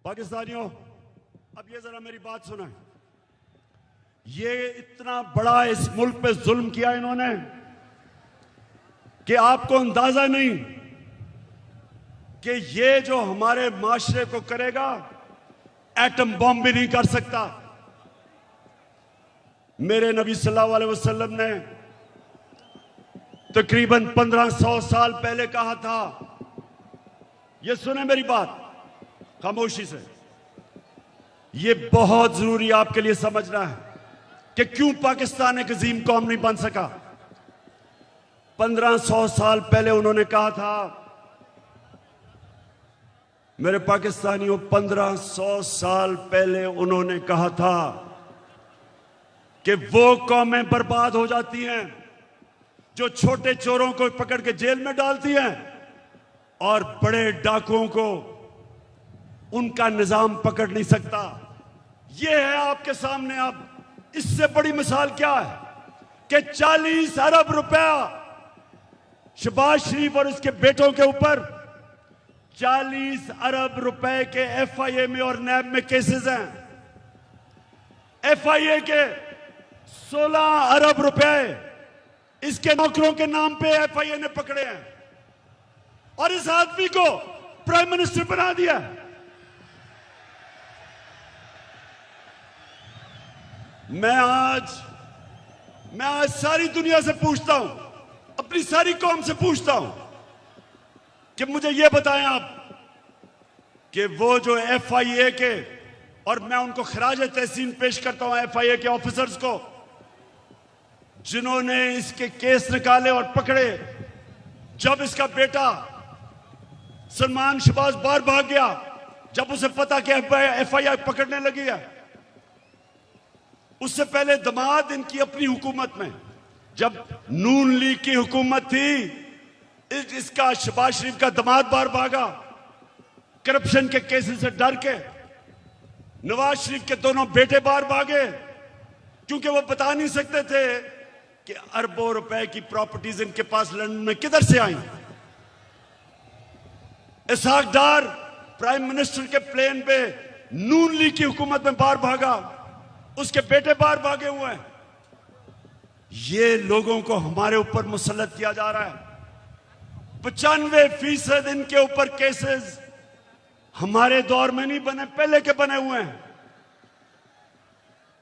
पाकिस्तानियों, अब ये जरा मेरी बात सुना। ये इतना बड़ा इस मुल्क पे जुल्म किया इन्होंने कि आपको अंदाजा नहीं कि ये जो हमारे माशरे को करेगा, एटम बॉम्ब भी नहीं कर सकता। मेरे नबी सल्लल्लाहु अलैहि वसल्लम ने तकरीबन 1500 साल पहले कहा था, ये सुने मेरी बात खामोशी से, ये बहुत जरूरी आपके लिए समझना है कि क्यों पाकिस्तान एक अजीम कौम नहीं बन सका। 1500 साल पहले उन्होंने कहा था, मेरे पाकिस्तानियों, 1500 साल पहले उन्होंने कहा था कि वो कौमें बर्बाद हो जाती हैं जो छोटे चोरों को पकड़ के जेल में डालती हैं और बड़े डाकुओं को उनका निजाम पकड़ नहीं सकता। यह है आपके सामने। अब इससे बड़ी मिसाल क्या है कि 40 अरब रुपया शहबाज शरीफ और उसके बेटों के ऊपर 40 अरब रुपए के एफआईए में और नैब में केसेस हैं। एफआईए के 16 अरब रुपए इसके नौकरों के नाम पे एफआईए ने पकड़े हैं और इस आदमी को प्राइम मिनिस्टर बना दिया। मैं आज सारी दुनिया से पूछता हूं, अपनी सारी कौम से पूछता हूं कि मुझे यह बताएं आप कि वो जो एफआईए के, और मैं उनको खराज तहसीन पेश करता हूं एफआईए के ऑफिसर्स को, जिन्होंने इसके केस निकाले और पकड़े। जब इसका बेटा सलमान शहबाज बाहर भाग गया, जब उसे पता कि एफआईआर पकड़ने लगी है, उससे पहले दमाद इनकी अपनी हुकूमत में, जब नून लीग की हुकूमत थी, इसका शहबाज शरीफ का दमाद बाहर भागा करप्शन के केसेस से डर के। नवाज शरीफ के दोनों बेटे बाहर भागे क्योंकि वो बता नहीं सकते थे कि अरबों रुपए की प्रॉपर्टीज इनके पास लंदन में किधर से आई। इसहाक डार प्राइम मिनिस्टर के प्लेन पे नून लीग की हुकूमत में बाहर भागा, उसके बेटे बाहर भागे हुए हैं। ये लोगों को हमारे ऊपर मुसल्लत किया जा रहा है। 95% इनके ऊपर केसेस हमारे दौर में नहीं बने, पहले के बने हुए हैं।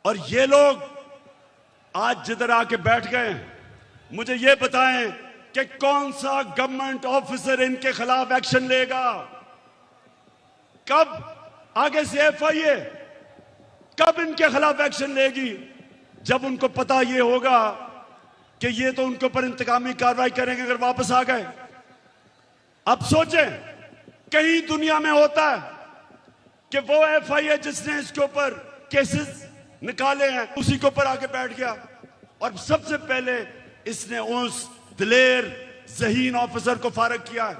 और ये लोग आज जिधर आके बैठ गए, मुझे ये बताएं कि कौन सा गवर्नमेंट ऑफिसर इनके खिलाफ एक्शन लेगा? कब आगे से एफआईए कब इनके खिलाफ एक्शन लेगी? जब उनको पता ये होगा कि ये तो उनके ऊपर इंतकामी कार्रवाई करेंगे अगर वापस आ गए। अब सोचें, कहीं दुनिया में होता है कि वो एफआईए जिसने इसके ऊपर केसेस निकाले हैं उसी के ऊपर आके बैठ गया और सबसे पहले इसने उस दिलेर ज़हीन ऑफिसर को फारग किया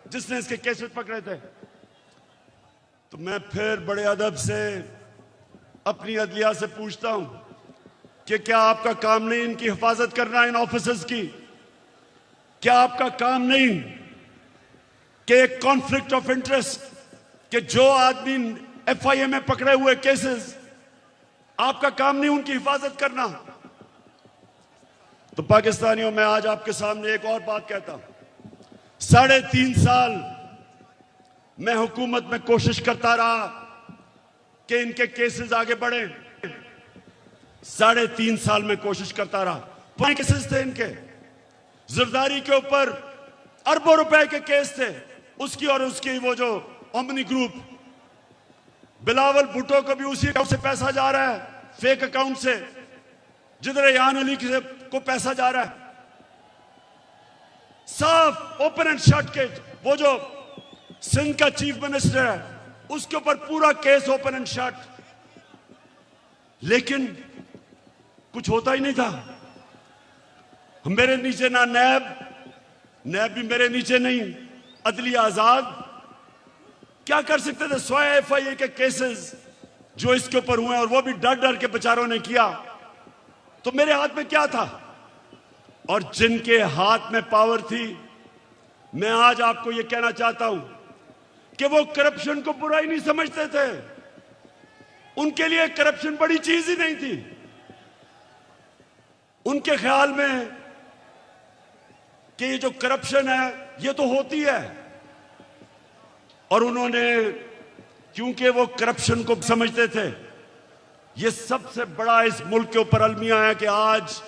जिसने इसके केसेस पकड़े थे। तो मैं फिर बड़े अदब से अपनी अदलिया से पूछता हूं कि क्या आपका काम नहीं इनकी हिफाजत करना, इन ऑफिसर्स की? क्या आपका काम नहीं कि एक कॉन्फ्लिक्ट ऑफ इंटरेस्ट, कि जो आदमी एफआईए में पकड़े हुए केसेस, आपका काम नहीं उनकी हिफाजत करना? तो पाकिस्तानियों, मैं आज आपके सामने एक और बात कहता हूं। 3.5 साल मैं हुकूमत में कोशिश करता रहा कि इनके केसेस आगे बढ़े। 3.5 साल में कोशिश करता रहा। 5 केसेस थे इनके, जरदारी के ऊपर अरबों रुपए के केस थे, उसकी और उसकी वो जो ओमनी ग्रुप, बिलावल भुट्टो को भी उसी अकाउंट से पैसा जा रहा है, फेक अकाउंट से, जिधर रेहान अली को पैसा जा रहा है। साफ ओपन एंड शट के, वो जो सिंध का चीफ मिनिस्टर है उसके ऊपर पूरा केस ओपन एंड शट, लेकिन कुछ होता ही नहीं था। मेरे नीचे ना नैब भी मेरे नीचे नहीं, अदलिया आजाद। क्या कर सकते थे? 100 एफआईए के केसेस जो इसके ऊपर हुए और वो भी डर डर के बेचारों ने किया, तो मेरे हाथ में क्या था? और जिनके हाथ में पावर थी, मैं आज आपको यह कहना चाहता हूं कि वो करप्शन को बुराई नहीं समझते थे। उनके लिए करप्शन बड़ी चीज ही नहीं थी। उनके ख्याल में कि ये जो करप्शन है ये तो होती है, और उन्होंने, क्योंकि वो करप्शन को समझते थे, ये सबसे बड़ा इस मुल्क के ऊपर अलमिया है कि आज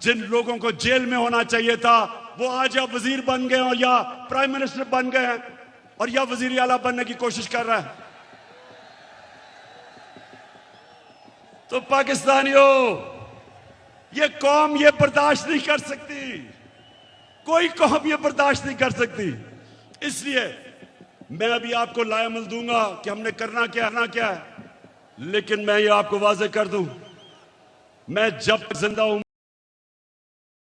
जिन लोगों को जेल में होना चाहिए था वो आज या वजीर बन गए और या प्राइम मिनिस्टर बन गए हैं और या वजीर आला बनने की कोशिश कर रहा है। तो पाकिस्तानियों, ये कौम ये बर्दाश्त नहीं कर सकती, कोई कौम ये बर्दाश्त नहीं कर सकती। इसलिए मैं अभी आपको लाएमल दूंगा कि हमने करना क्या है, लेकिन मैं ये आपको वाज़ेह कर दूं, मैं जब जिंदा हूं